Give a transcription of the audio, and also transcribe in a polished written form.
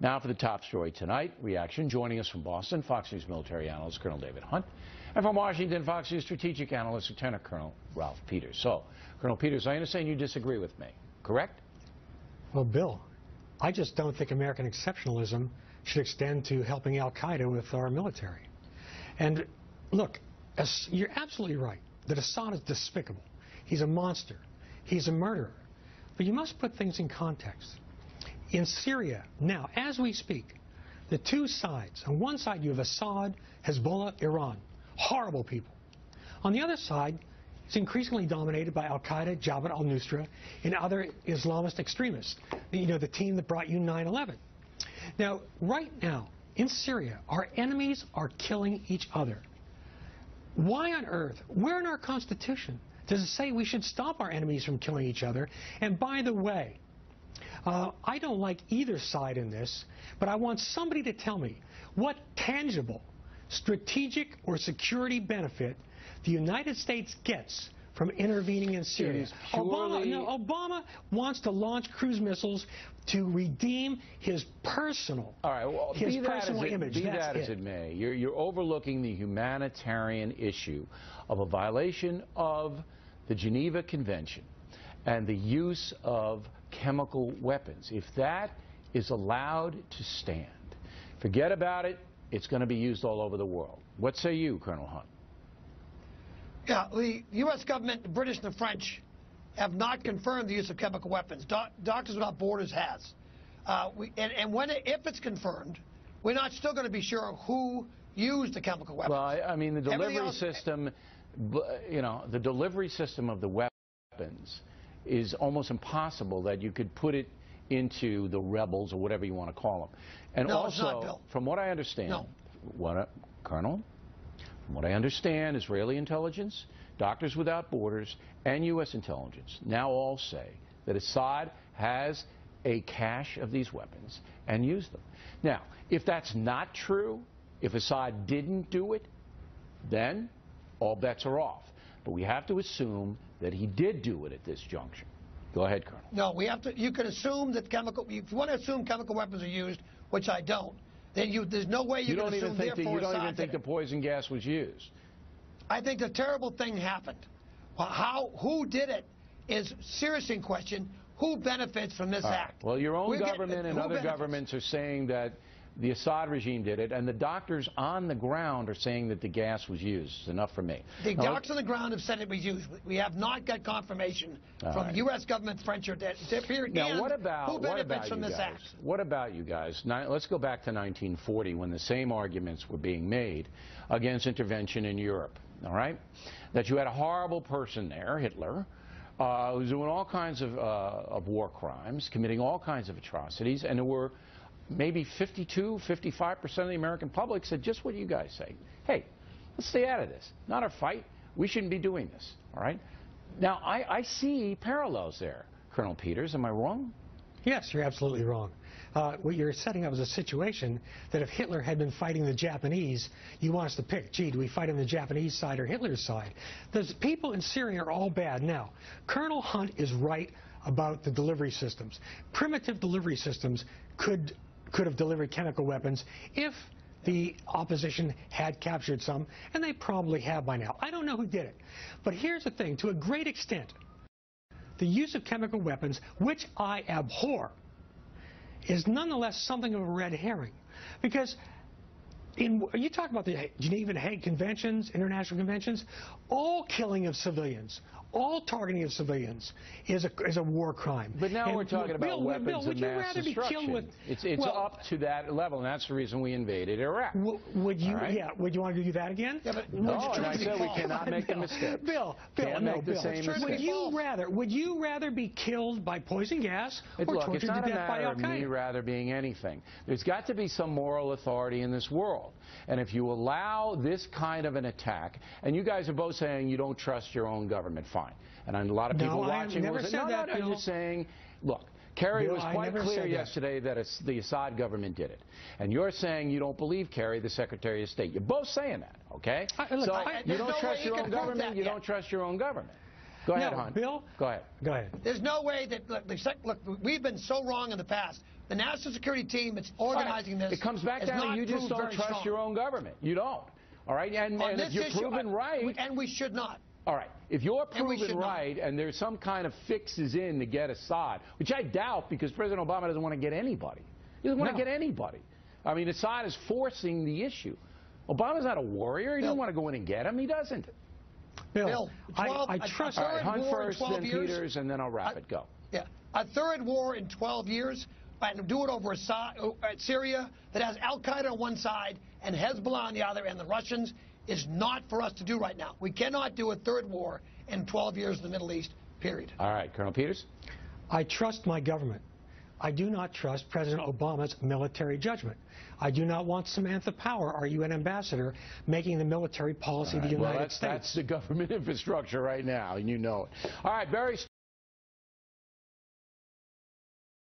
Now for the top story tonight, reaction. Joining us from Boston, Fox News military analyst Colonel David Hunt, and from Washington, Fox News strategic analyst Lieutenant Colonel Ralph Peters. So, Colonel Peters, I understand you disagree with me, correct? Well, Bill, I just don't think American exceptionalism should extend to helping al-Qaeda with our military. And look, you're absolutely right that Assad is despicable. He's a monster. He's a murderer. But you must put things in context. In Syria, now, as we speak, the two sides, on one side you have Assad, Hezbollah, Iran, horrible people. On the other side, it's increasingly dominated by al-Qaeda, Jabhat al-Nusra, and other Islamist extremists, you know, the team that brought you 9/11. Now, right now, in Syria, our enemies are killing each other. Why on earth, where in our Constitution does it say we should stop our enemies from killing each other? And by the way, I don't like either side in this, but I want somebody to tell me what tangible, strategic, or security benefit the United States gets from intervening in Syria. Obama wants to launch cruise missiles to redeem his personal, image. Be that as it may, you're overlooking the humanitarian issue of a violation of the Geneva Convention and the use of chemical weapons. If that is allowed to stand, forget about it. It's going to be used all over the world. What say you, Colonel Hunt? Yeah, the U.S. government, the British and the French have not confirmed the use of chemical weapons. Doctors Without Borders has. If it's confirmed, we're not still going to be sure who used the chemical weapons. Well, I mean, the delivery system, you know, the delivery system of the weapons is almost impossible that you could put it into the rebels or whatever you want to call them. And no, also, it's not, Bill. From what I understand, Colonel, from what I understand, Israeli intelligence, Doctors Without Borders, and U.S. intelligence now all say that Assad has a cache of these weapons and used them. Now, if that's not true, if Assad didn't do it, then all bets are off. But we have to assume that he did do it at this juncture. Go ahead, Colonel. No, we have to. You can assume that if you want to assume chemical weapons are used, which I don't, then there's no way you can assume therefore you don't even think the poison gas was used. I think the terrible thing happened. Well, who did it is seriously in question. Who benefits from this act? Well, your own government and other governments are saying that the Assad regime did it, and the doctors on the ground are saying that the gas was used. It's enough for me. The doctors on the ground have said it was used. We have not got confirmation from the U.S. government, French or period. Now, what about this act? What about you guys? Now, let's go back to 1940 when the same arguments were being made against intervention in Europe, all right? That you had a horrible person there, Hitler, who was doing all kinds of war crimes, committing all kinds of atrocities, and there were maybe 55% of the American public said just what you guys say. Hey, let's stay out of this. Not our fight. We shouldn't be doing this. All right? Now, I see parallels there, Colonel Peters. Am I wrong? Yes, you're absolutely wrong. What you're setting up is a situation that if Hitler had been fighting the Japanese, you want us to pick, gee, do we fight on the Japanese side or Hitler's side? The people in Syria are all bad. Now, Colonel Hunt is right about the delivery systems. Primitive delivery systems could have delivered chemical weapons if the opposition had captured some, and they probably have by now. I don't know who did it. But here's the thing, to a great extent, the use of chemical weapons, which I abhor, is nonetheless something of a red herring. Because you talk about the Geneva and Hague Conventions, international conventions, all killing of civilians, all targeting of civilians is a war crime. But now we're talking about weapons of mass destruction. It's up to that level, and that's the reason we invaded Iraq. Would you want to do that again? Yeah, but no, and I said we cannot make the mistake. Bill, would you rather be killed by poison gas or tortured to death by al-Qaeda? It's not a matter of me rather being anything. There's got to be some moral authority in this world. And if you allow this kind of an attack, and you guys are both saying you don't trust your own government, fine. And a lot of people watching will say, no, I'm just saying, look, Kerry was quite clear yesterday that the Assad government did it. And you're saying you don't believe Kerry, the Secretary of State. You're both saying that, okay? So you don't trust your own government, you don't trust your own government. Go ahead, No, Hunt. Bill? Go ahead. Go ahead. There's no way that, look, we've been so wrong in the past. The national security team that's organizing this It comes back has down to not you just proved don't very trust strong. your own government. You don't. All right? And On if this you're issue, proven right... And we should not. All right. If you're And we proven should not. right and there's some kind of fixes in to get Assad, which I doubt because President Obama doesn't want to get anybody. He doesn't want to get anybody. I mean, Assad is forcing the issue. Obama's not a warrior. He doesn't want to go in and get him. He doesn't. Bill, I trust... All right, Hunt war in first, 12 then years. Peters, and then I'll wrap it. Go. Yeah, a third war in 12 years, and do it over Assad, Syria, that has al-Qaeda on one side and Hezbollah on the other, and the Russians, is not for us to do right now. We cannot do a third war in 12 years in the Middle East, period. All right, Colonel Peters? I trust my government. I do not trust President Obama's military judgment. I do not want Samantha Power, our UN ambassador, making the military policy of the United States. That's the government infrastructure right now, and you know it. All right, Barry.